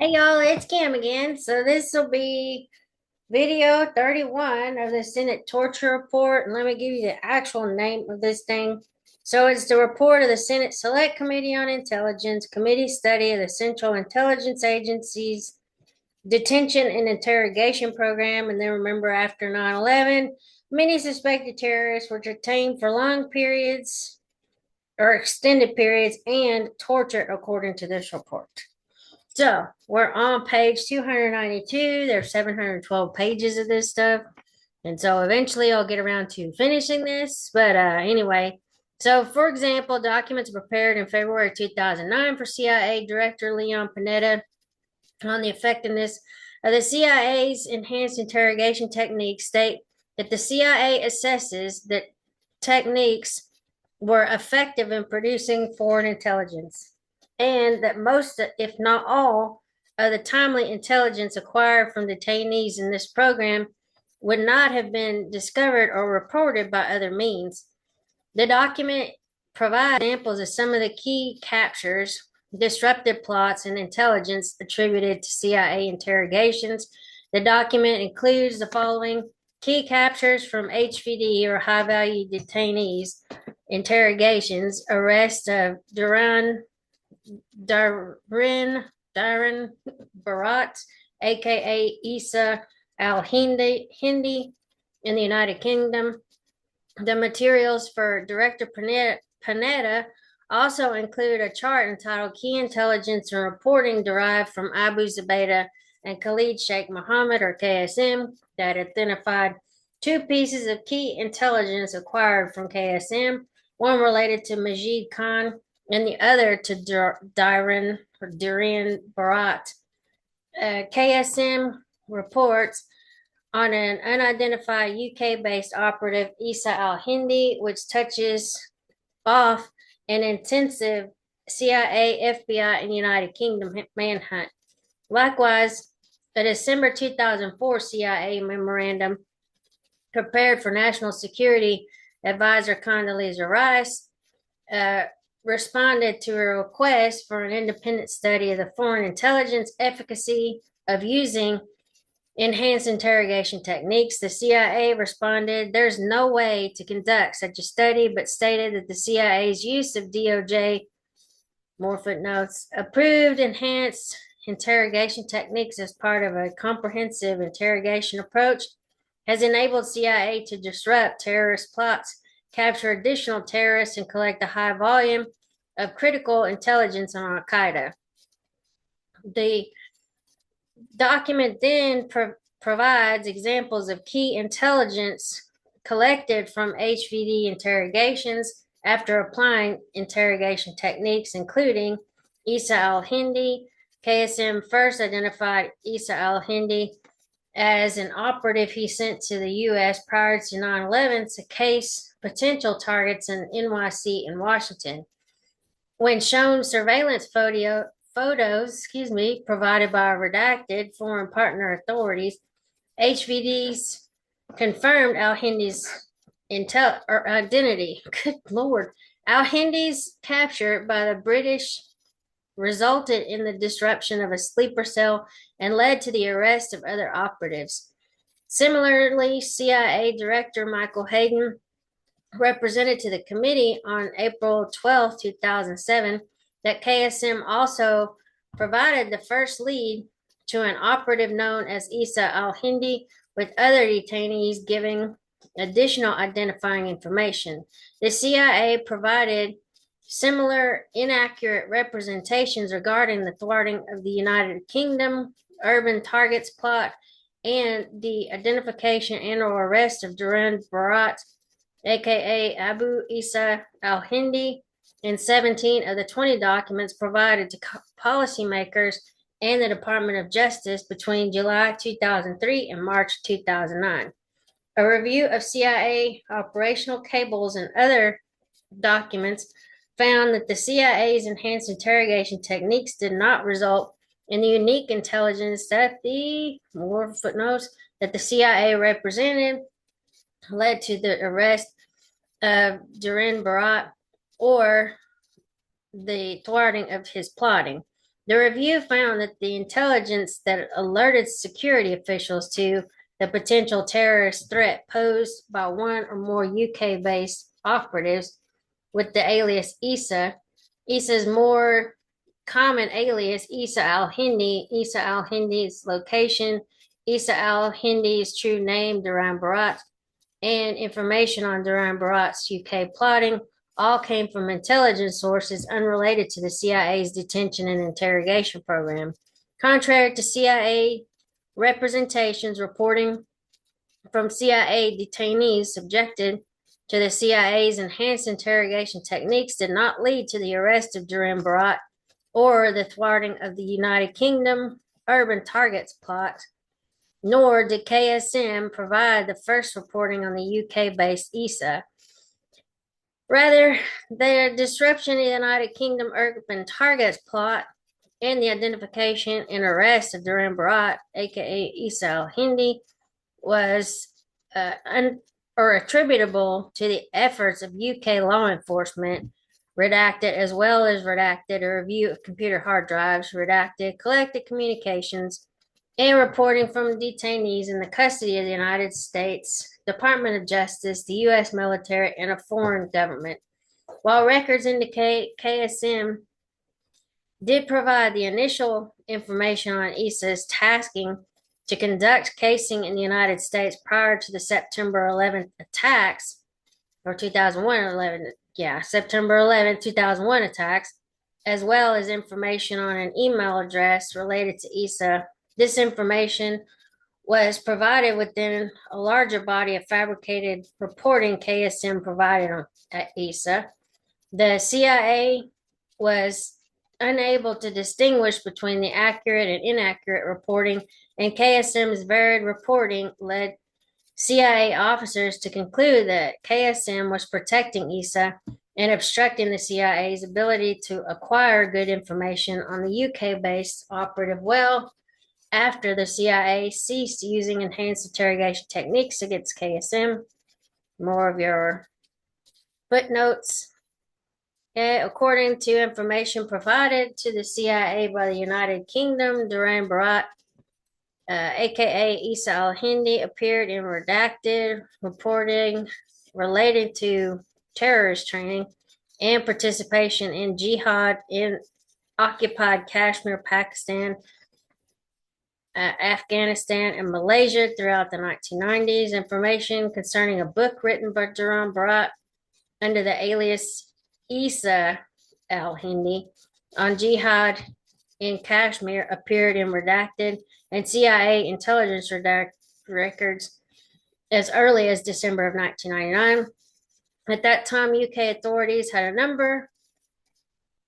Hey y'all, it's Cam again. So this will be video 31 of the Senate torture report. And let me give you the actual name of this thing. So it's the report of the Senate Select Committee on Intelligence, Committee Study of the Central Intelligence Agency's Detention and Interrogation Program. And then remember, after 9/11, many suspected terrorists were detained for long periods or extended periods and tortured according to this report. So we're on page 292. There's 712 pages of this stuff. And so eventually I'll get around to finishing this. But anyway, so for example, documents prepared in February 2009 for CIA Director Leon Panetta on the effectiveness of the CIA's enhanced interrogation techniques state that the CIA assesses that techniques were effective in producing foreign intelligence, and that most, if not all, of the timely intelligence acquired from detainees in this program would not have been discovered or reported by other means. The document provides examples of some of the key captures, disruptive plots, and intelligence attributed to CIA interrogations. The document includes the following: key captures from HVD or high value detainees, interrogations, arrest of Darren Barat, aka Isa al-Hindi in the United Kingdom. The materials for Director Panetta also include a chart entitled Key Intelligence and Reporting Derived from Abu Zubaydah and Khalid Sheikh Mohammed, or KSM, that identified two pieces of key intelligence acquired from KSM, one related to Majid Khan and the other to Darren Barat. KSM reports on an unidentified UK-based operative, Isa al-Hindi, which touches off an intensive CIA, FBI, and United Kingdom manhunt. Likewise, a December 2004 CIA memorandum prepared for National Security Advisor Condoleezza Rice responded to a request for an independent study of the foreign intelligence efficacy of using enhanced interrogation techniques. The CIA responded, "There's no way to conduct such a study," but stated that the CIA's use of DOJ, more footnotes, approved enhanced interrogation techniques as part of a comprehensive interrogation approach has enabled CIA to disrupt terrorist plots, capture additional terrorists, and collect a high volume of critical intelligence on Al-Qaeda. The document then provides examples of key intelligence collected from HVD interrogations after applying interrogation techniques, including Isa al-Hindi. KSM first identified Isa al-Hindi as an operative he sent to the U.S. prior to 9/11 to case potential targets in NYC and Washington. When shown surveillance photos, provided by redacted foreign partner authorities, HVDs confirmed al-Hindi's identity. Good Lord. Al-Hindi's capture by the British resulted in the disruption of a sleeper cell and led to the arrest of other operatives. Similarly, CIA Director Michael Hayden represented to the committee on April 12, 2007, that KSM also provided the first lead to an operative known as Isa al-Hindi, with other detainees giving additional identifying information. The CIA provided similar inaccurate representations regarding the thwarting of the United Kingdom urban targets plot and the identification and or arrest of Darren Barat, aka Abu Isa al-Hindi, in 17 of the 20 documents provided to policymakers and the Department of Justice between July 2003 and March 2009. A review of CIA operational cables and other documents found that the CIA's enhanced interrogation techniques did not result in the unique intelligence that the more footnotes that the CIA represented led to the arrest of Darren Barat or the thwarting of his plotting. The review found that the intelligence that alerted security officials to the potential terrorist threat posed by one or more UK-based operatives with the alias Isa's more common alias, Isa al-Hindi, Isa al-Hindi's location, Isa al-Hindi's true name, Duran Barat, and information on Duran Barat's UK plotting all came from intelligence sources unrelated to the CIA's detention and interrogation program. Contrary to CIA representations, reporting from CIA detainees subjected to the CIA's enhanced interrogation techniques did not lead to the arrest of Duran Barat or the thwarting of the United Kingdom urban targets plot, nor did KSM provide the first reporting on the UK-based ISA. Rather, the disruption of the United Kingdom urban targets plot and the identification and arrest of Duran Barat, aka Isa al-Hindi, was attributable to the efforts of UK law enforcement, redacted, as well as redacted a review of computer hard drives, redacted collected communications, and reporting from detainees in the custody of the United States Department of Justice, the U.S. military, and a foreign government. While records indicate KSM did provide the initial information on ISA's tasking to conduct casing in the United States prior to the September 11th attacks, or 2001 September 11th, 2001 attacks, as well as information on an email address related to ISA. This information was provided within a larger body of fabricated reporting KSM provided at ISA. The CIA was unable to distinguish between the accurate and inaccurate reporting, and KSM's varied reporting led CIA officers to conclude that KSM was protecting ISA and obstructing the CIA's ability to acquire good information on the UK-based operative well after the CIA ceased using enhanced interrogation techniques against KSM. More of your footnotes. According to information provided to the CIA by the United Kingdom, Duran Barat, aka Isa al-Hindi, appeared in redacted reporting related to terrorist training and participation in jihad in occupied Kashmir, Pakistan, Afghanistan, and Malaysia throughout the 1990s. Information concerning a book written by Duran Barat under the alias Isa al-Hindi on jihad in Kashmir appeared in redacted and CIA intelligence records as early as December of 1999. At that time, UK authorities had a number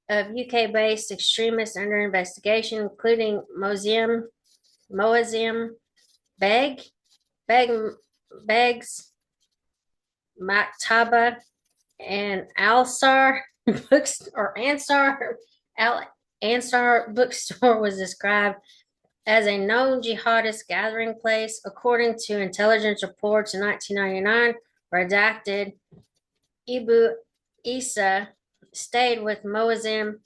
of UK-based extremists under investigation, including Moazzam Beggs, Maktaba, and Ansar bookstore was described as a known jihadist gathering place. According to intelligence reports in 1999, redacted, Abu Isa stayed with Moazzam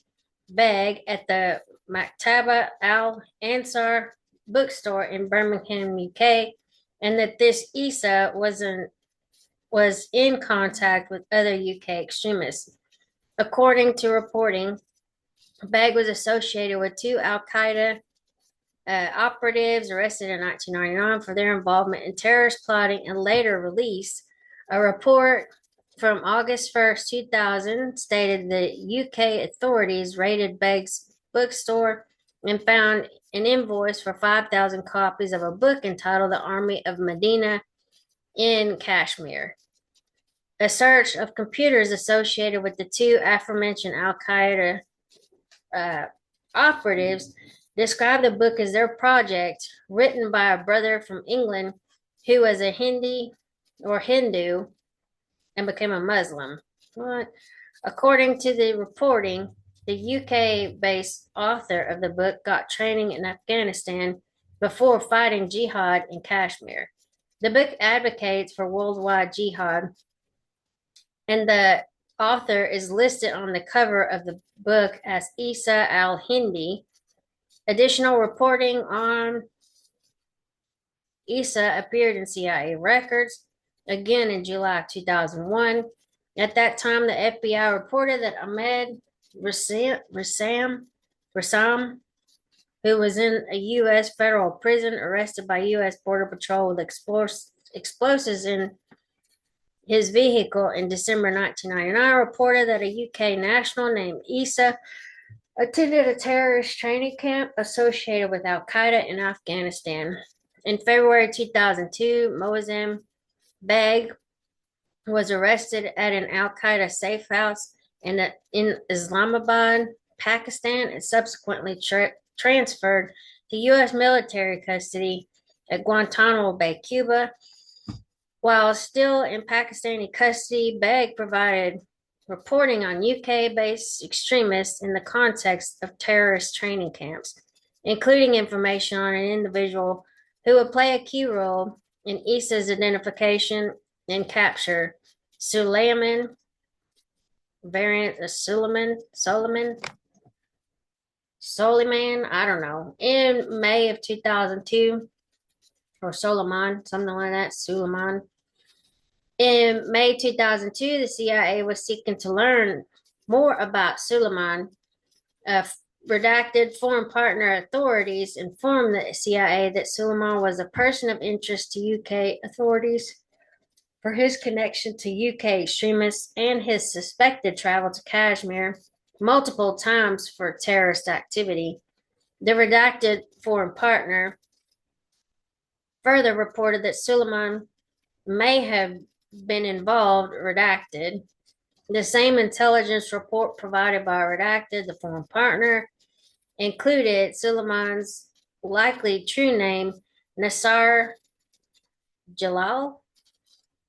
Beg at the Maktaba al-Ansar bookstore in Birmingham, UK, and that this Isa was in contact with other UK extremists. According to reporting, Beg was associated with two Al-Qaeda operatives arrested in 1999 for their involvement in terrorist plotting, and later released. A report from August 1st, 2000 stated the UK authorities raided Beg's bookstore and found an invoice for 5,000 copies of a book entitled The Army of Medina in Kashmir. A search of computers associated with the two aforementioned Al-Qaeda operatives described the book as their project, written by a brother from England who was a Hindu and became a Muslim. According to the reporting, the UK-based author of the book got training in Afghanistan before fighting jihad in Kashmir. The book advocates for worldwide jihad, and the author is listed on the cover of the book as Isa al-Hindi, Additional reporting on Issa appeared in CIA records again in July 2001. At that time, the FBI reported that Ahmed Rassam, who was in a U.S. federal prison, arrested by U.S. Border Patrol with explosives in his vehicle in December 1999, reported that a UK national named Issa attended a terrorist training camp associated with Al Qaeda in Afghanistan. In February 2002, Moazzam Beg was arrested at an Al Qaeda safe house in Islamabad, Pakistan, and subsequently transferred to U.S. military custody at Guantanamo Bay, Cuba. While still in Pakistani custody, Beg provided reporting on UK-based extremists in the context of terrorist training camps, including information on an individual who would play a key role in Issa's identification and capture, Suleiman, variant of Soliman, I don't know, in May of 2002, or Solomon, something like that, Suleiman. In May 2002, the CIA was seeking to learn more about Suleiman. Redacted foreign partner authorities informed the CIA that Suleiman was a person of interest to UK authorities for his connection to UK extremists and his suspected travel to Kashmir multiple times for terrorist activity. The redacted foreign partner further reported that Suleiman may have been involved, redacted. The same intelligence report provided by redacted, the foreign partner, included Suleiman's likely true name, Nasser Jalal,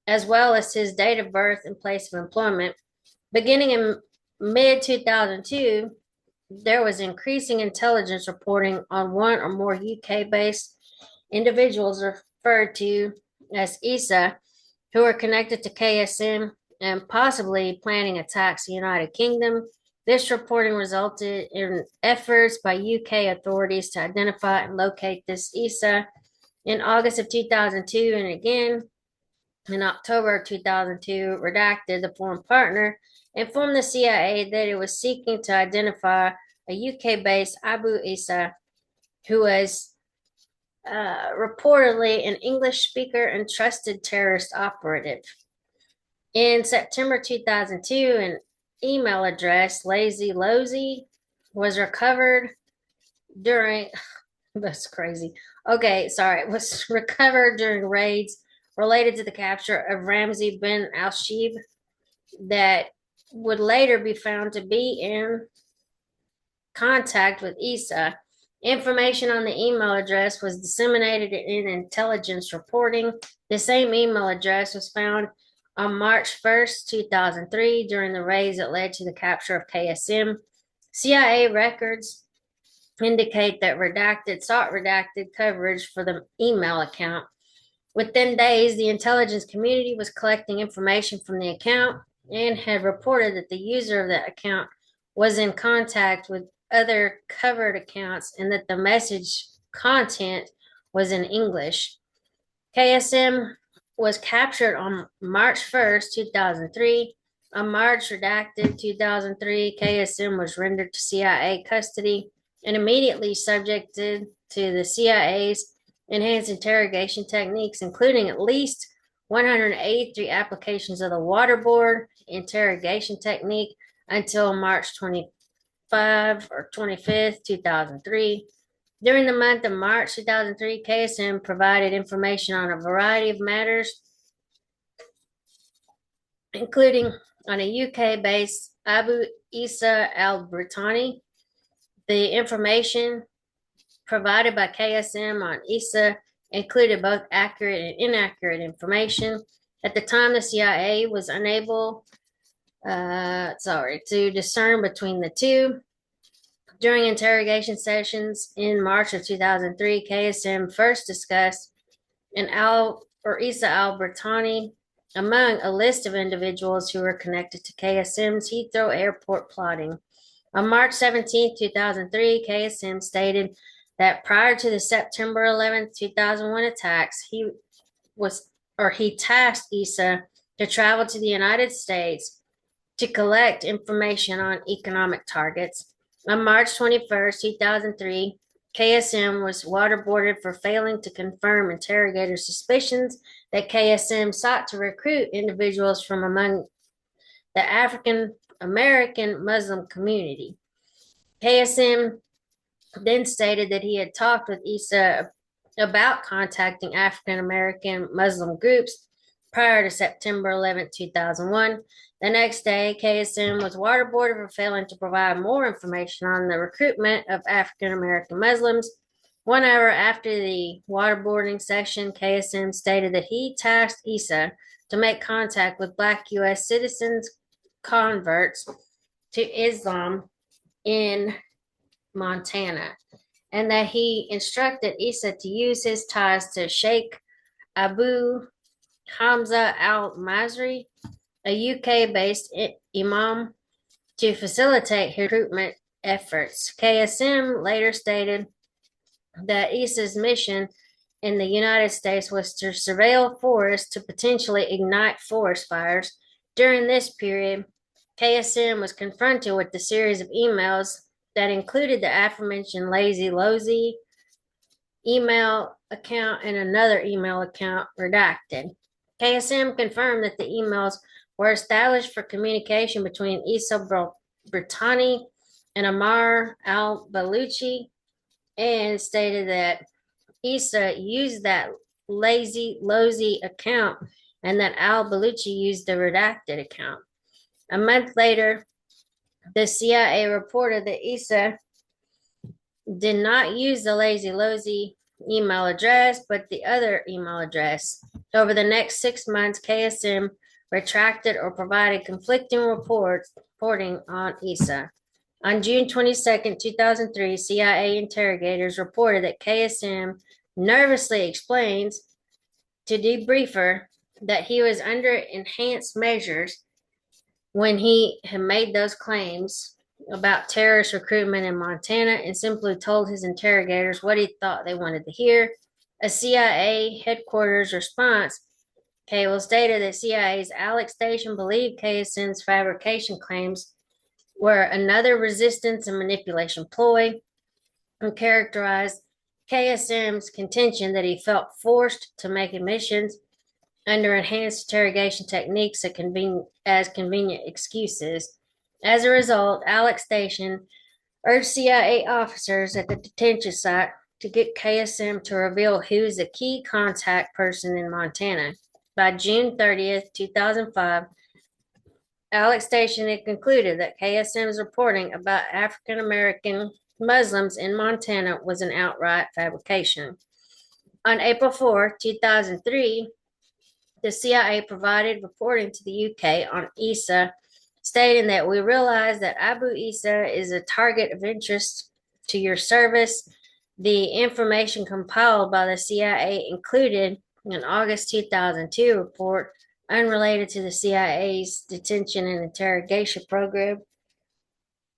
as well as his date of birth and place of employment. Beginning in mid 2002, there was increasing intelligence reporting on one or more UK based individuals referred to as Issa, who are connected to KSM and possibly planning attacks in the United Kingdom. This reporting resulted in efforts by UK authorities to identify and locate this Issa. In August of 2002 and again in October of 2002, redacted, the foreign partner, informed the CIA that it was seeking to identify a UK-based Abu Issa, who was reportedly an English speaker and trusted terrorist operative. In September 2002, an email address, Lazy Lozy, was recovered during, that's crazy. Okay, sorry, it was recovered during raids related to the capture of Ramzi bin al-Shib that would later be found to be in contact with Issa. Information on the email address was disseminated in intelligence reporting. The same email address was found on March 1st, 2003, during the raids that led to the capture of KSM. CIA records indicate that redacted sought redacted coverage for the email account. Within days, the intelligence community was collecting information from the account and had reported that the user of the account was in contact with other covered accounts and that the message content was in English. KSM was captured on March 1st, 2003. On March redacted 2003, KSM was rendered to CIA custody and immediately subjected to the CIA's enhanced interrogation techniques, including at least 183 applications of the waterboard interrogation technique until March 25 or 25th, 2003. During the month of March 2003, KSM provided information on a variety of matters, including on a UK-based Abu Issa al-Britani. The information provided by KSM on Issa included both accurate and inaccurate information. At the time, the CIA was unable to discern between the two. During interrogation sessions in March of 2003, KSM first discussed Issa al-Britani among a list of individuals who were connected to KSM's Heathrow Airport plotting. On March 17, 2003, KSM stated that prior to the September 11th, 2001 attacks, he tasked Issa to travel to the United States to collect information on economic targets. On March 21st, 2003, KSM was waterboarded for failing to confirm interrogators' suspicions that KSM sought to recruit individuals from among the African American Muslim community. KSM then stated that he had talked with Issa about contacting African American Muslim groups prior to September 11, 2001. The next day, KSM was waterboarded for failing to provide more information on the recruitment of African American Muslims. 1 hour after the waterboarding session, KSM stated that he tasked Issa to make contact with Black U.S. citizens converts to Islam in Montana, and that he instructed Issa to use his ties to Sheikh Abu Hamza al Masri, a UK based imam, to facilitate his recruitment efforts. KSM later stated that Issa's mission in the United States was to surveil forests to potentially ignite forest fires. During this period, KSM was confronted with a series of emails that included the aforementioned Lazy Lozy email account and another email account redacted. KSM confirmed that the emails were established for communication between Issa Brittani and Amar al Baluchi, and stated that Issa used that Lazy Lozy account and that al Baluchi used the redacted account. A month later, the CIA reported that Issa did not use the Lazy Lozy email address, but the other email address. Over the next 6 months, KSM retracted or provided conflicting reporting on Issa. On June 22nd, 2003, CIA interrogators reported that KSM nervously explains to debriefer that he was under enhanced measures when he had made those claims about terrorist recruitment in Montana and simply told his interrogators what he thought they wanted to hear. A CIA headquarters response cable stated that CIA's Alex Station believed KSM's fabrication claims were another resistance and manipulation ploy, and characterized KSM's contention that he felt forced to make admissions under enhanced interrogation techniques as convenient excuses. As a result, Alex Station urged CIA officers at the detention site to get KSM to reveal who is a key contact person in Montana. By June 30th, 2005, Alex Station had concluded that KSM's reporting about African American Muslims in Montana was an outright fabrication. On April 4, 2003, the CIA provided reporting to the UK on Issa, stating that we realize that Abu Issa is a target of interest to your service. The information compiled by the CIA included an August 2002 report unrelated to the CIA's detention and interrogation program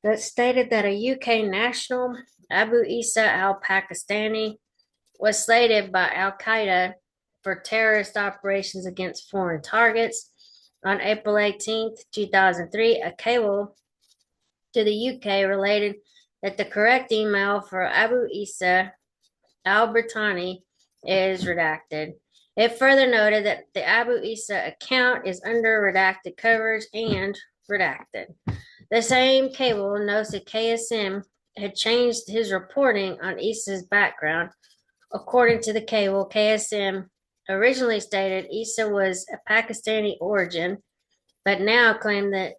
that stated that a UK national, Abu Issa al-Pakistani, was slated by Al-Qaeda for terrorist operations against foreign targets. On April 18th, 2003, a cable to the UK related that the correct email for Abu Issa al-Brittani is redacted. It further noted that the Abu Issa account is under redacted covers and redacted. The same cable notes that KSM had changed his reporting on Issa's background. According to the cable, KSM originally stated Issa was of Pakistani origin, but now claimed that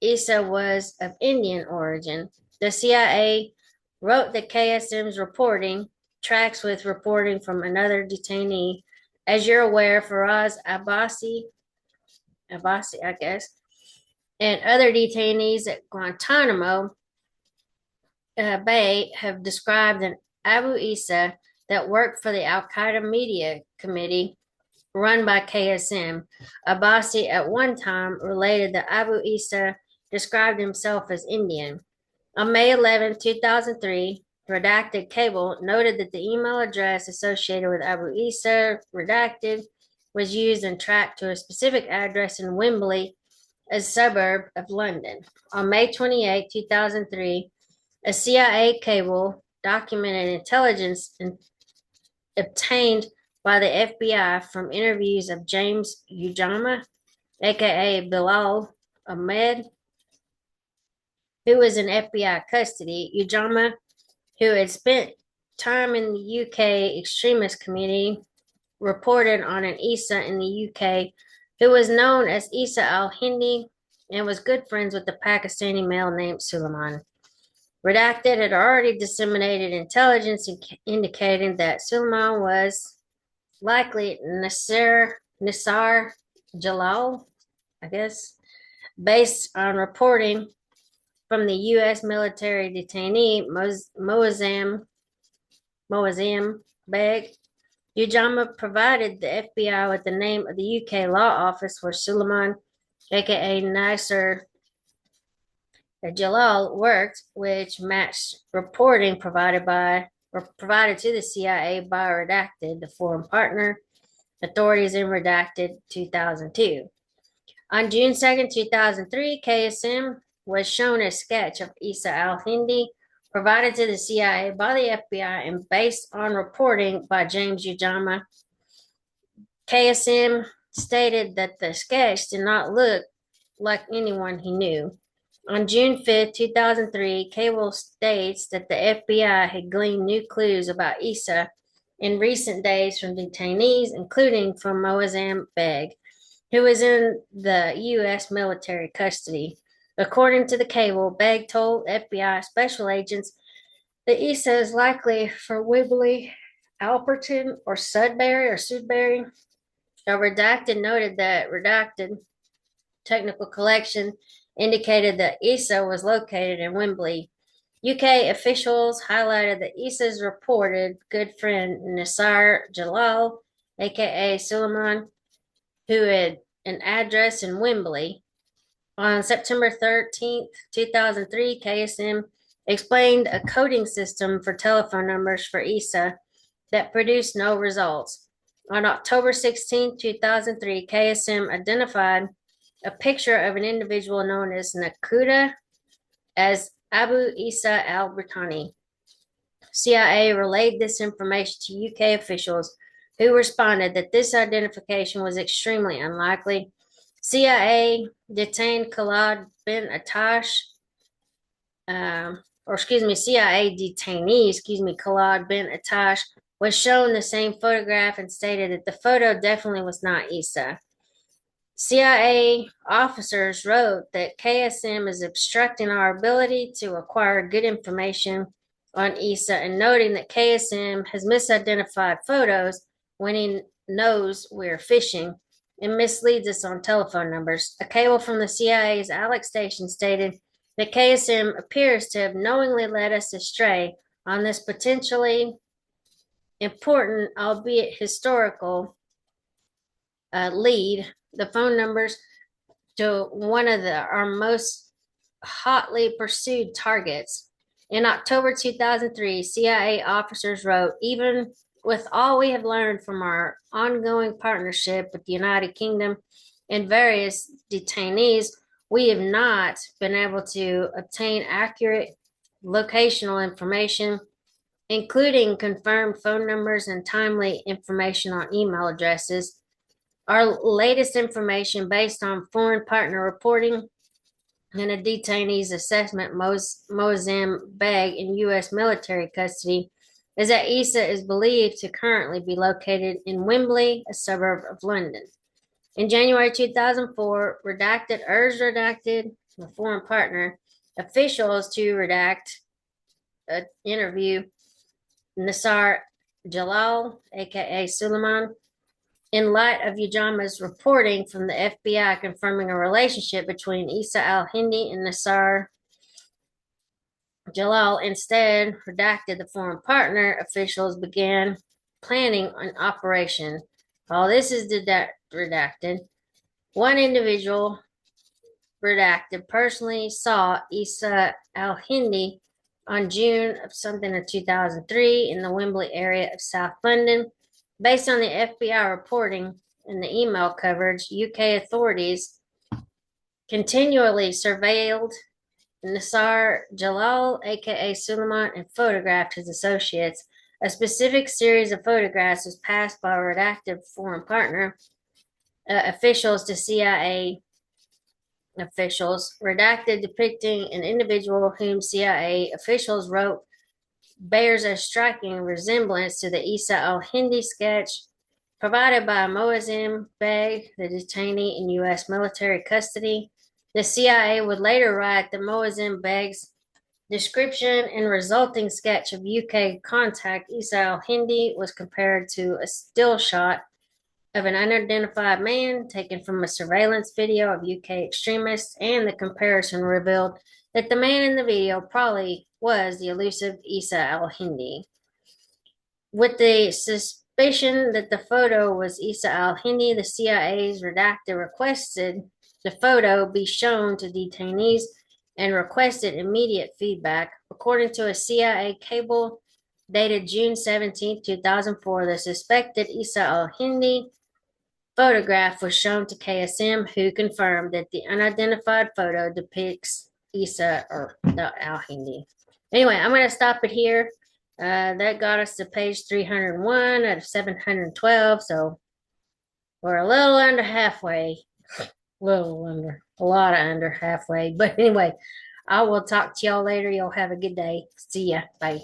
Issa was of Indian origin. The CIA wrote that KSM's reporting tracks with reporting from another detainee. As you're aware, Faraz Abbasi, I guess, and other detainees at Guantanamo Bay have described an Abu Issa that worked for the Al-Qaeda Media Committee run by KSM. Abbasi at one time related that Abu Issa described himself as Indian. On May 11, 2003, redacted cable noted that the email address associated with Abu Issa, redacted, was used and tracked to a specific address in Wembley, a suburb of London. On May 28, 2003, a CIA cable documented intelligence obtained by the FBI from interviews of James Ujama, aka Bilal Ahmed, who was in FBI custody. Ujama, who had spent time in the UK extremist community, reported on an Issa in the UK who was known as Issa al-Hindi and was good friends with the Pakistani male named Suleiman. Redacted had already disseminated intelligence indicating that Suleiman was likely Nisar Jalal, I guess, based on reporting from the U.S. military detainee Moazzam Beg. Ujama provided the FBI with the name of the UK law office where Suleiman, aka Nasser Jalal, worked, which matched reporting provided to the CIA by Redacted, the foreign partner, authorities in Redacted 2002. On June 2nd, 2003, KSM was shown a sketch of Issa al-Hindi provided to the CIA by the FBI and based on reporting by James Ujama. KSM stated that the sketch did not look like anyone he knew. On June 5th, 2003, Cable states that the FBI had gleaned new clues about Issa in recent days from detainees, including from Moazzam Beg, who was in the U.S. military custody. According to the cable, Beg told FBI special agents that Issa is likely for Wibbly, Alperton, or Sudbury. A redacted noted that redacted technical collection indicated that Issa was located in Wembley. UK officials highlighted that Issa's reported good friend Nisar Jalal, aka Suleiman, who had an address in Wembley. On September 13th, 2003, KSM explained a coding system for telephone numbers for Issa that produced no results. On October 16, 2003, KSM identified a picture of an individual known as Nakuda as Abu Issa al-Britani. CIA relayed this information to UK officials who responded that this identification was extremely unlikely. CIA detained Khalid bin Atash, CIA detainee, Khalid bin Atash, was shown the same photograph and stated that the photo definitely was not Issa. CIA officers wrote that KSM is obstructing our ability to acquire good information on Issa and noting that KSM has misidentified photos when he knows we're phishing and misleads us on telephone numbers. A cable from the CIA's Alex station stated that KSM appears to have knowingly led us astray on this potentially important, albeit historical, lead. The phone numbers to one of our most hotly pursued targets. In October 2003, CIA officers wrote, even with all we have learned from our ongoing partnership with the United Kingdom and various detainees, we have not been able to obtain accurate locational information, including confirmed phone numbers and timely information on email addresses. Our latest information based on foreign partner reporting and a detainee's assessment, Moazzam Beg in U.S. military custody, is that Issa is believed to currently be located in Wembley, a suburb of London. In January 2004, Redacted urged Redacted, the foreign partner, officials to redact interview Nisar Jalal, aka Suleiman, in light of Ujama's reporting from the FBI confirming a relationship between Issa al-Hindi and Nisar Jalal. Instead, redacted the foreign partner, officials began planning an operation. All this is redacted. One individual redacted, personally saw Isa al-Hindi on June of something of 2003 in the Wembley area of South London. Based on the FBI reporting and the email coverage, UK authorities continually surveilled Nisar Jalal, aka Suleiman, and photographed his associates. A specific series of photographs was passed by a redacted foreign partner officials to CIA officials, redacted depicting an individual whom CIA officials wrote bears a striking resemblance to the Isa al-Hindi sketch provided by Moazzam Beg, the detainee in U.S. military custody. The CIA would later write that Moazzam Beg's description and resulting sketch of UK contact Isa al-Hindi was compared to a still shot of an unidentified man taken from a surveillance video of UK extremists, and the comparison revealed that the man in the video probably was the elusive Isa al-Hindi. With the suspicion that the photo was Isa al-Hindi, the CIA's redactor requested the photo be shown to detainees and requested immediate feedback. According to a CIA cable dated June 17, 2004, the suspected Isa al-Hindi photograph was shown to KSM, who confirmed that the unidentified photo depicts Isa or al-Hindi. Anyway, I'm going to stop it here. That got us to page 301 out of 712, so we're a little under halfway. A lot of under halfway. But anyway, I will talk to y'all later. Y'all have a good day. See ya. Bye.